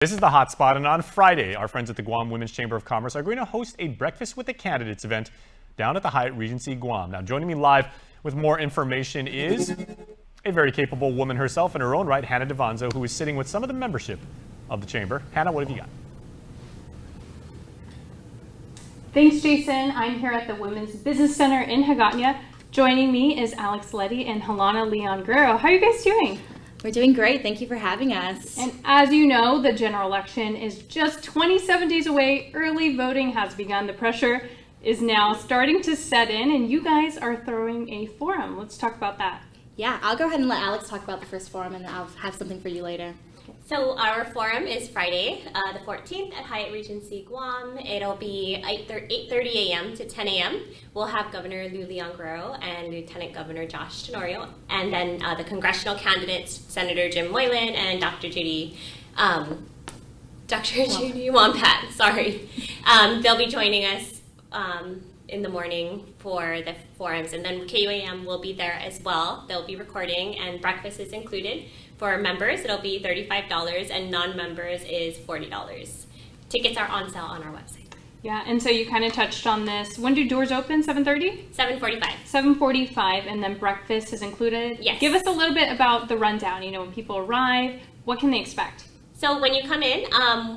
This is the hot spot, and on Friday, our friends at the Guam Women's Chamber of Commerce are going to host a Breakfast with the Candidates event down at the Hyatt Regency Guam. Now, joining me live with more information is a very capable woman herself in her own right, Hannah Devanzo, who is sitting with some of the membership of the chamber. Hannah, what have you got? Thanks, Jason. I'm here at the Women's Business Center in Hagåtña. Joining me is Alex Letty and Helena Leon Guerrero. How are you guys doing? We're doing great. Thank you for having us. And as you know, the general election is just 27 days away. Early voting has begun. The pressure is now starting to set in, and you guys are throwing a forum. Let's talk about that. Yeah, I'll go ahead and let Alex talk about the first forum, and I'll have something for you later. So our forum is Friday, the 14th at Hyatt Regency Guam. It'll be 8:30 a.m. to 10 a.m. We'll have Governor Lou Leon Guerrero and Lieutenant Governor Josh Tenorio, and then the congressional candidates, Senator Jim Moylan and Dr. Judy Wampat. Sorry, they'll be joining us in the morning for the forums, and then KUAM will be there as well. They'll be recording, and breakfast is included. For members, it'll be $35, and non-members is $40. Tickets are on sale on our website. Yeah, and so you kind of touched on this. When do doors open? 7:30? 7:45. 7:45, and then breakfast is included? Yes. Give us a little bit about the rundown. You know, when people arrive, what can they expect? So when you come in,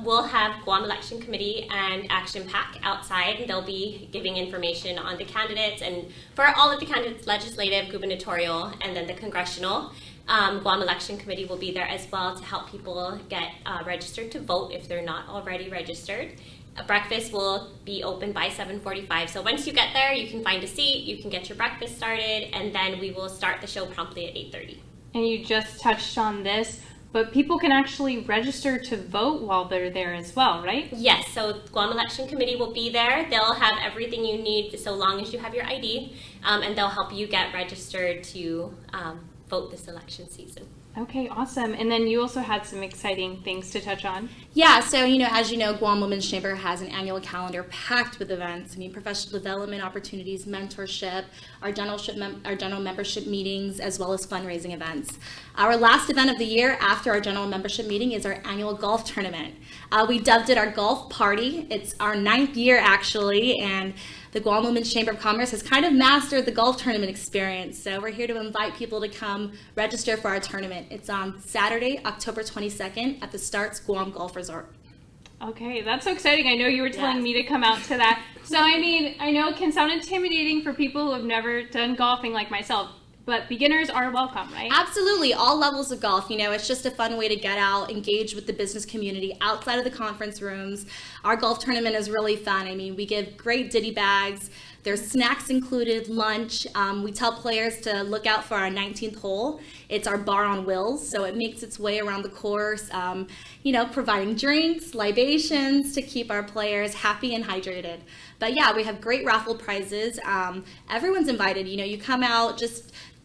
we'll have Guam Election Committee and Action PAC outside, and they'll be giving information on the candidates, and for all of the candidates, legislative, gubernatorial, and then the congressional. Guam Election Committee will be there as well to help people get registered to vote if they're not already registered. Breakfast will be open by 7:45. So once you get there, you can find a seat, you can get your breakfast started, and then we will start the show promptly at 8:30. And you just touched on this, but people can actually register to vote while they're there as well, right? Yes, so Guam Election Committee will be there. They'll have everything you need so long as you have your ID, and they'll help you get registered to vote this election season. Okay, awesome. And then you also had some exciting things to touch on. Yeah, so, as you know, Guam Women's Chamber has an annual calendar packed with events. Professional development opportunities, mentorship, our general membership meetings, as well as fundraising events. Our last event of the year after our general membership meeting is our annual golf tournament. We dubbed it our golf party. It's our 9th year, actually, and the Guam Women's Chamber of Commerce has kind of mastered the golf tournament experience. So we're here to invite people to come register for our tournament. It's on Saturday, October 22nd at the Starts Guam Golf Resort. Okay, that's so exciting. I know you were telling me to come out to that. So, I know it can sound intimidating for people who have never done golfing like myself, but beginners are welcome, right? Absolutely, all levels of golf. It's just a fun way to get out, engage with the business community outside of the conference rooms. Our golf tournament is really fun. We give great ditty bags. There's snacks included, lunch. We tell players to look out for our 19th hole. It's our bar on wheels, so it makes its way around the course, providing drinks, libations to keep our players happy and hydrated. But yeah, we have great raffle prizes. Everyone's invited. You come out,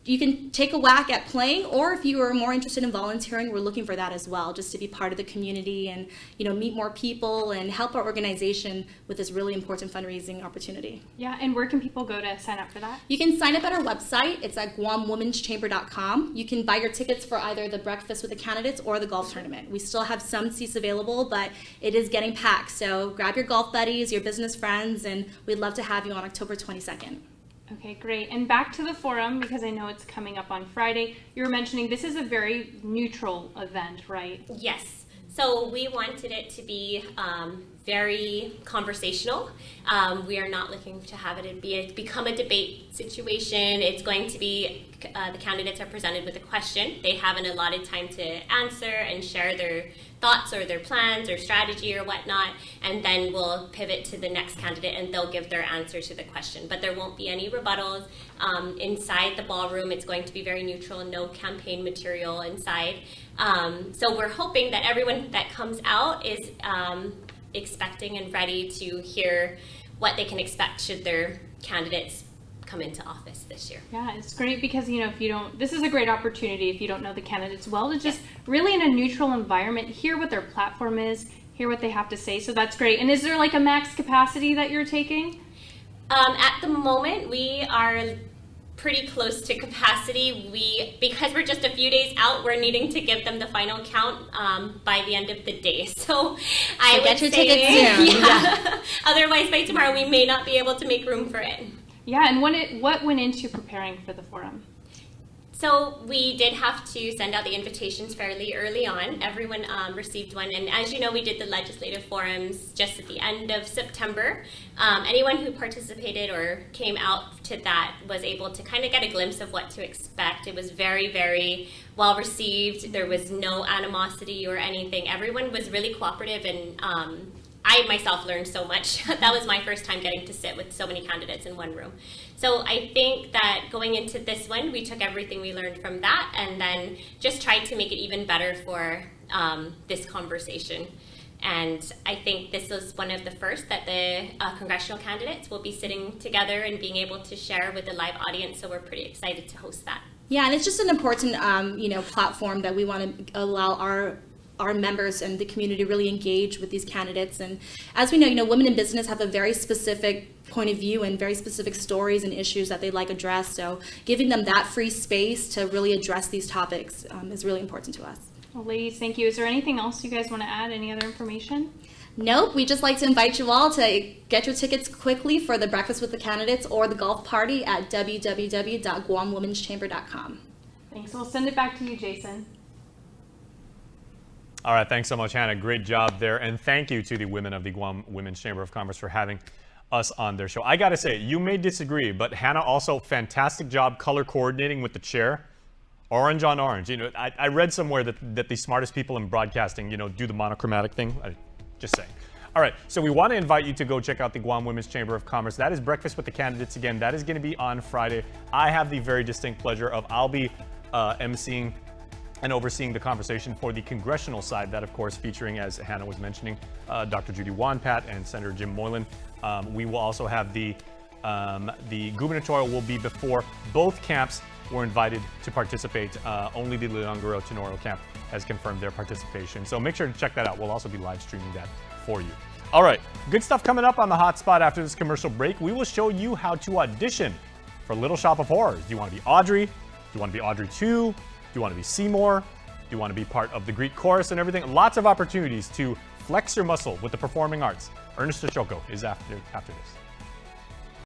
you can take a whack at playing, or if you are more interested in volunteering, we're looking for that as well, just to be part of the community and meet more people and help our organization with this really important fundraising opportunity. Yeah, and where can people go to sign up for that? You can sign up at our website. It's at guamwomenschamber.com. You can buy your tickets for either the breakfast with the candidates or the golf tournament. We still have some seats available, but it is getting packed. So grab your golf buddies, your business friends, and we'd love to have you on October 22nd. Okay, great. And back to the forum, because I know it's coming up on Friday. You were mentioning this is a very neutral event, right? Yes. So we wanted it to be very conversational. We are not looking to have it become a debate situation. It's going to be, the candidates are presented with a question. They have an allotted time to answer and share their thoughts or their plans or strategy or whatnot, and then we'll pivot to the next candidate and they'll give their answer to the question. But there won't be any rebuttals. Inside the ballroom, it's going to be very neutral, no campaign material inside. So we're hoping that everyone that comes out is expecting and ready to hear what they can expect should their candidates come into office this year. Yeah, it's great because, if you don't, this is a great opportunity if you don't know the candidates well to just really in a neutral environment, hear what their platform is, hear what they have to say. So that's great. And is there like a max capacity that you're taking? At the moment, we are pretty close to capacity. Because we're just a few days out, we're needing to give them the final count by the end of the day. So I get would your say, tickets soon. yeah. Otherwise, by tomorrow, we may not be able to make room for it. Yeah, and what went into preparing for the forum? So we did have to send out the invitations fairly early on. Everyone received one, and as you know, we did the legislative forums just at the end of September. Anyone who participated or came out to that was able to kind of get a glimpse of what to expect. It was very, very well received. There was no animosity or anything. Everyone was really cooperative, and I myself learned so much. That was my first time getting to sit with so many candidates in one room. So I think that going into this one, we took everything we learned from that and then just tried to make it even better for this conversation. And I think this is one of the first that the congressional candidates will be sitting together and being able to share with the live audience. So we're pretty excited to host that. Yeah, and it's just an important, platform that we want to allow our members and the community really engage with these candidates. And as we know, women in business have a very specific point of view and very specific stories and issues that they like addressed. So giving them that free space to really address these topics is really important to us. Well, ladies, thank you. Is there anything else you guys want to add? Any other information? Nope, we just like to invite you all to get your tickets quickly for the Breakfast with the Candidates or the golf party at www.guamwomenschamber.com. Thanks. We'll send it back to you, Jason. All right, thanks so much, Hannah. Great job there. And thank you to the women of the Guam Women's Chamber of Commerce for having us on their show. I got to say, you may disagree, but Hannah also fantastic job color coordinating with the chair. Orange on orange. I read somewhere that the smartest people in broadcasting, do the monochromatic thing. Just saying. All right, so we want to invite you to go check out the Guam Women's Chamber of Commerce. That is Breakfast with the Candidates again. That is going to be on Friday. I have the very distinct pleasure of I'll be emceeing and overseeing the conversation for the congressional side, that of course featuring, as Hannah was mentioning, Dr. Judy Wonpat and Senator Jim Moylan. We will also have the gubernatorial will be before both camps were invited to participate. Only the Leonguero Tenorio camp has confirmed their participation. So make sure to check that out. We'll also be live streaming that for you. All right, good stuff coming up on the hot spot after this commercial break. We will show you how to audition for Little Shop of Horrors. Do you want to be Audrey? Do you want to be Audrey 2? Do you want to be Seymour? Do you want to be part of the Greek chorus and everything? Lots of opportunities to flex your muscle with the performing arts. Ernest Choco is after this.